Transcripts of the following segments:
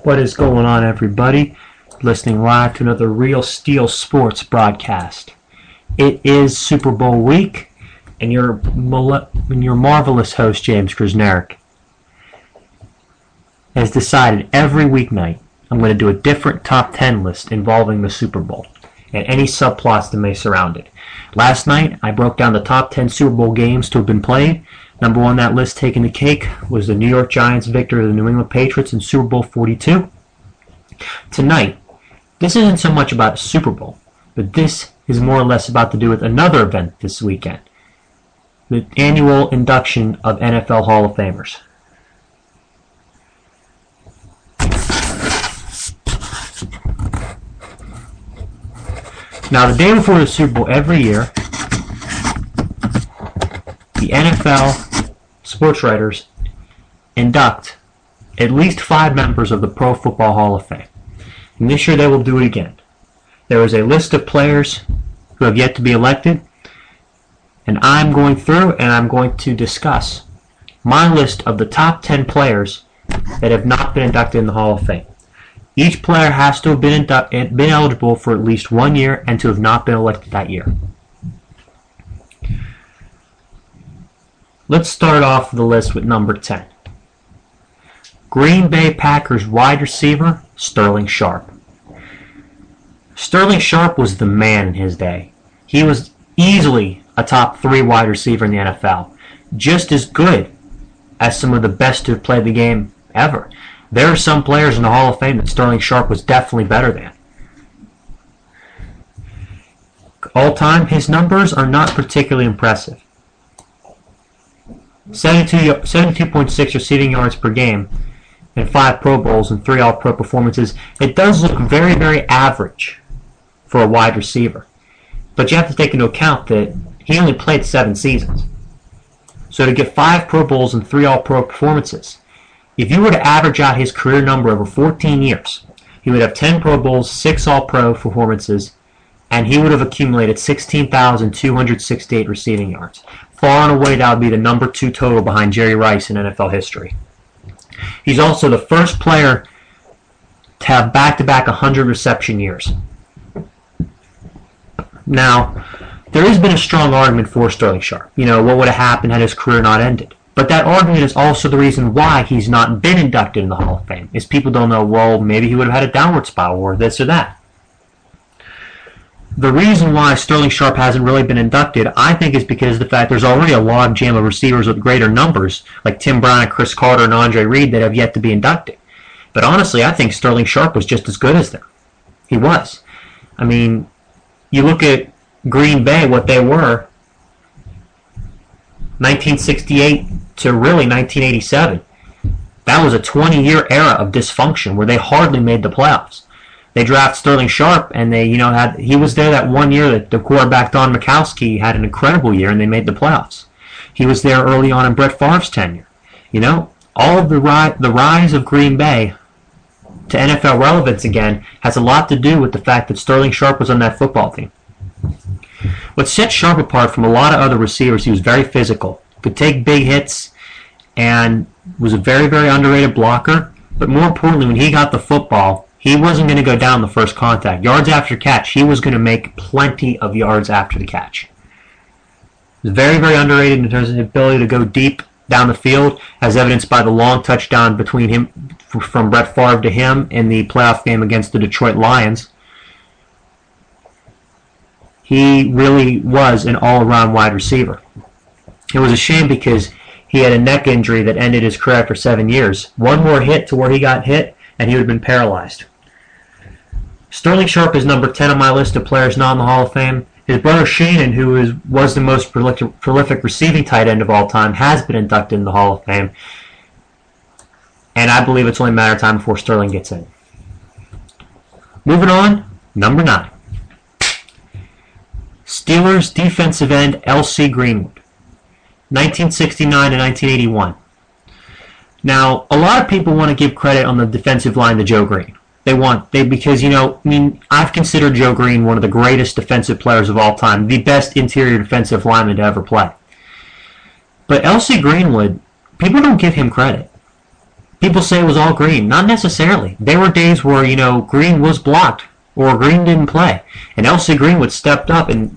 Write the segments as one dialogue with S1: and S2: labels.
S1: What is going on, everybody? Listening live to another Real Steel Sports broadcast. It is Super Bowl week, and your marvelous host, James Krasnerick, has decided every weeknight I'm going to do a different top 10 list involving the Super Bowl and any subplots that may surround it. Last night, I broke down the top 10 Super Bowl games to have been played. Number one on that list, taking the cake, was the New York Giants' victory of the New England Patriots in Super Bowl 42. Tonight, this isn't so much about Super Bowl, but this is more or less about to do with another event this weekend, the annual induction of NFL Hall of Famers. Now, the day before the Super Bowl every year, the NFL sports writers induct at least 5 members of the Pro Football Hall of Fame. And this year they will do it again. There is a list of players who have yet to be elected, and I'm going through and I'm going to discuss my list of the top 10 players that have not been inducted in the Hall of Fame. Each player has to have been eligible for at least 1 year and to have not been elected that year. Let's start off the list with number 10. Green Bay Packers wide receiver, Sterling Sharpe. Sterling Sharpe was the man in his day. He was easily a top 3 wide receiver in the NFL. Just as good as some of the best to have played the game ever. There are some players in the Hall of Fame that Sterling Sharpe was definitely better than. All time, his numbers are not particularly impressive. 72.6 receiving yards per game and 5 Pro Bowls and 3 All-Pro performances. It does look very, very average for a wide receiver. But you have to take into account that he only played 7 seasons. So to get 5 Pro Bowls and 3 All-Pro performances, if you were to average out his career number over 14 years, he would have 10 Pro Bowls, 6 All-Pro performances, and he would have accumulated 16,268 receiving yards. Far and away, that would be the number 2 total behind Jerry Rice in NFL history. He's also the first player to have back-to-back 100 reception years. Now, there has been a strong argument for Sterling Sharpe. You know, what would have happened had his career not ended? But that argument is also the reason why he's not been inducted in the Hall of Fame, is people don't know, well, maybe he would have had a downward spiral or this or that. The reason why Sterling Sharpe hasn't really been inducted, I think, is because of the fact there's already a log jam of receivers with greater numbers, like Tim Brown and Chris Carter and Andre Reed, that have yet to be inducted. But honestly, I think Sterling Sharpe was just as good as them. He was. I mean, you look at Green Bay, what they were, 1968 to really 1987. That was a 20-year era of dysfunction where they hardly made the playoffs. They drafted Sterling Sharpe, and he was there that 1 year that the quarterback Don Majkowski had an incredible year, and they made the playoffs. He was there early on in Brett Favre's tenure. You know, all of the rise of Green Bay to NFL relevance again has a lot to do with the fact that Sterling Sharpe was on that football team. What set Sharpe apart from a lot of other receivers, he was very physical, could take big hits, and was a very, very underrated blocker. But more importantly, when he got the football, he wasn't going to go down the first contact. Yards after catch, he was going to make plenty of yards after the catch. He was very, very underrated in terms of his ability to go deep down the field, as evidenced by the long touchdown between him, from Brett Favre to him in the playoff game against the Detroit Lions. He really was an all-around wide receiver. It was a shame because he had a neck injury that ended his career after 7 years. One more hit to where he got hit, and he would have been paralyzed. Sterling Sharpe is number 10 on my list of players not in the Hall of Fame. His brother Shannon, who was the most prolific receiving tight end of all time, has been inducted in the Hall of Fame. And I believe it's only a matter of time before Sterling gets in. Moving on, number 9. Steelers defensive end L.C. Greenwood, 1969 to 1981. Now, a lot of people want to give credit on the defensive line to Joe Green. Because, I've considered Joe Green one of the greatest defensive players of all time, the best interior defensive lineman to ever play. But L.C. Greenwood, people don't give him credit. People say it was all Green. Not necessarily. There were days where, Green was blocked or Green didn't play. And L.C. Greenwood stepped up, and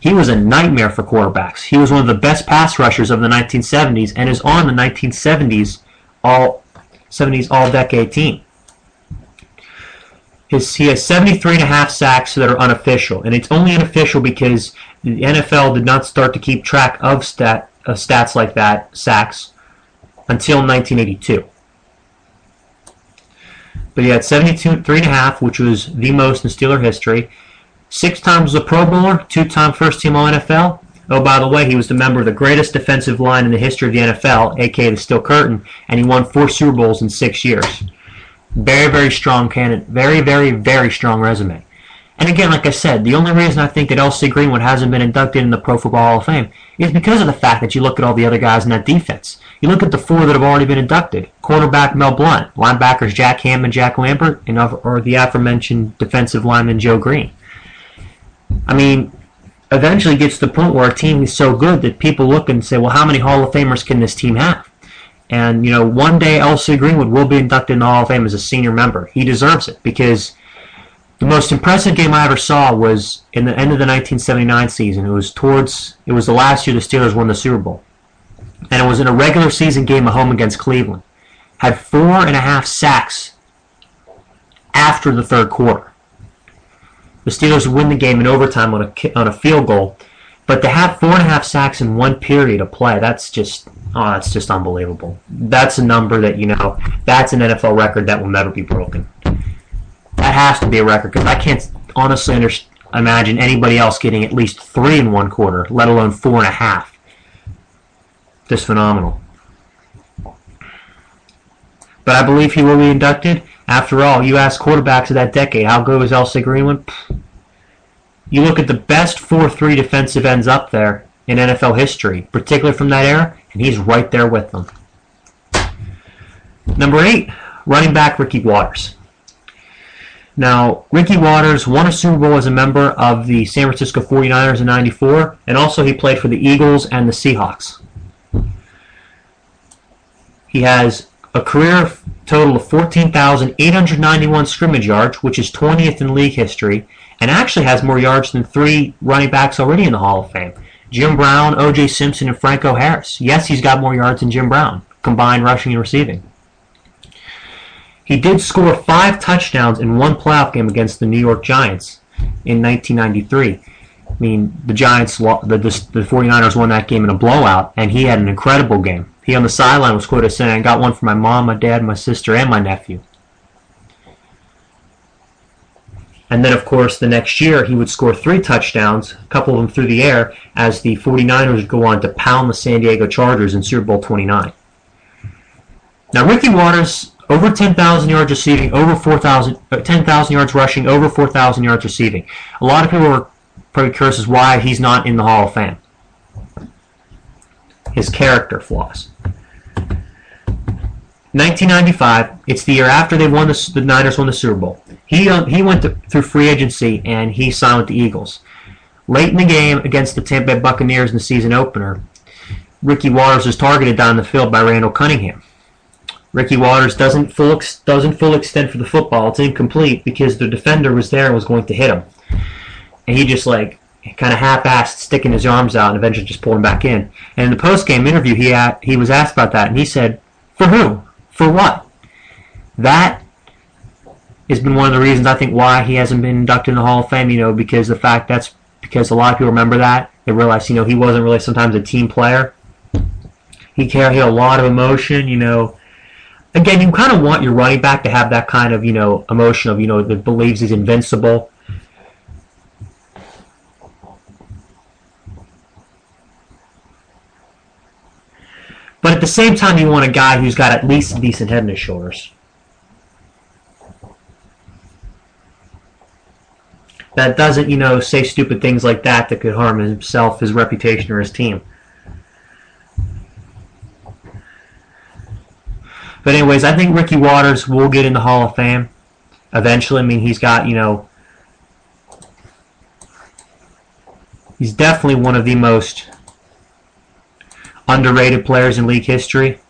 S1: he was a nightmare for quarterbacks. He was one of the best pass rushers of the 1970s and is on the 1970s all-decade team. He has 73.5 sacks that are unofficial, and it's only unofficial because the NFL did not start to keep track of stats like that, sacks, until 1982. But he had 73.5, which was the most in Steeler history. 6 times a Pro Bowler, 2-time first-team All-NFL. Oh, by the way, he was the member of the greatest defensive line in the history of the NFL, a.k.a. the Steel Curtain, and he won 4 Super Bowls in 6 years. Very, very strong candidate. Very, very, very strong resume. And again, like I said, the only reason I think that L.C. Greenwood hasn't been inducted in the Pro Football Hall of Fame is because of the fact that you look at all the other guys in that defense. You look at the 4 that have already been inducted. Quarterback Mel Blount, linebackers Jack Ham and Jack Lambert, or the aforementioned defensive lineman Joe Green. I mean, eventually it gets to the point where a team is so good that people look and say, well, how many Hall of Famers can this team have? And, one day L.C. Greenwood will be inducted in the Hall of Fame as a senior member. He deserves it because the most impressive game I ever saw was in the end of the 1979 season. It was the last year the Steelers won the Super Bowl. And it was in a regular season game at home against Cleveland. Had 4.5 sacks after the third quarter. The Steelers would win the game in overtime on a field goal. But to have 4.5 sacks in one period of play, that's just unbelievable. That's a number that, that's an NFL record that will never be broken. That has to be a record because I can't honestly imagine anybody else getting at least 3 in one quarter, let alone 4.5. Just phenomenal. But I believe he will be inducted. After all, you ask quarterbacks of that decade, how good was L.C. Greenwood? You look at the best 4-3 defensive ends up there in NFL history, particularly from that era, and he's right there with them. Number 8, running back Ricky Watters. Now, Ricky Watters won a Super Bowl as a member of the San Francisco 49ers in '94, and also he played for the Eagles and the Seahawks. He has a career total of 14,891 scrimmage yards, which is 20th in league history, and actually has more yards than 3 running backs already in the Hall of Fame. Jim Brown, O.J. Simpson, and Franco Harris. Yes, he's got more yards than Jim Brown, combined rushing and receiving. He did score 5 touchdowns in one playoff game against the New York Giants in 1993. I mean, the 49ers won that game in a blowout, and he had an incredible game. He on the sideline was quoted as saying, I got one for my mom, my dad, my sister, and my nephew. And then, of course, the next year, he would score 3 touchdowns, a couple of them through the air, as the 49ers would go on to pound the San Diego Chargers in Super Bowl 29. Now, Ricky Watters, over 10,000 yards receiving, 10,000 yards rushing, over 4,000 yards receiving. A lot of people are probably curious as why he's not in the Hall of Fame. His character flaws. 1995, it's the year after the Niners won the Super Bowl. He went through free agency and he signed with the Eagles. Late in the game against the Tampa Bay Buccaneers in the season opener, Ricky Watters was targeted down the field by Randall Cunningham. Ricky Watters doesn't full extend for the football. It's incomplete because the defender was there and was going to hit him. And he just kind of half-assed sticking his arms out and eventually just pulled him back in. And in the post-game interview, he was asked about that, and he said, for who? For what? That has been one of the reasons I think why he hasn't been inducted in the Hall of Fame, because a lot of people remember that. They realize, he wasn't really sometimes a team player. He carried a lot of emotion, Again, you kind of want your running back to have that kind of, emotion of, that believes he's invincible. But at the same time, you want a guy who's got at least a decent head on his shoulders. That doesn't, say stupid things like that could harm himself, his reputation, or his team. But anyways, I think Ricky Watters will get in the Hall of Fame eventually. I mean, he's got, he's definitely one of the most underrated players in league history.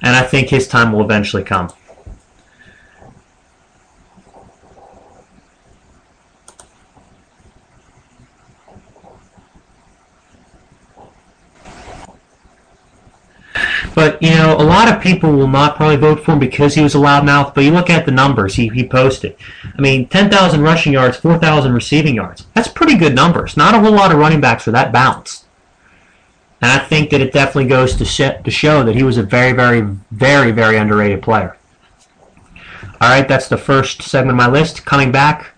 S1: and I think his time will eventually come. But, you know, a lot of people will not probably vote for him because he was a loudmouth, but you look at the numbers he posted. I mean, 10,000 rushing yards, 4,000 receiving yards. That's pretty good numbers. Not a whole lot of running backs are that balanced. And I think that it definitely goes to show that he was a very, very, very, very underrated player. All right, that's the first segment of my list. Coming back,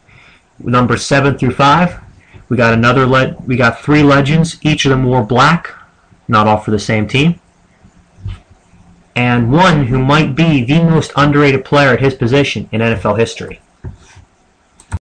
S1: numbers 7 through 5. We got 3 legends. Each of them wore black, not all for the same team. And one who might be the most underrated player at his position in NFL history.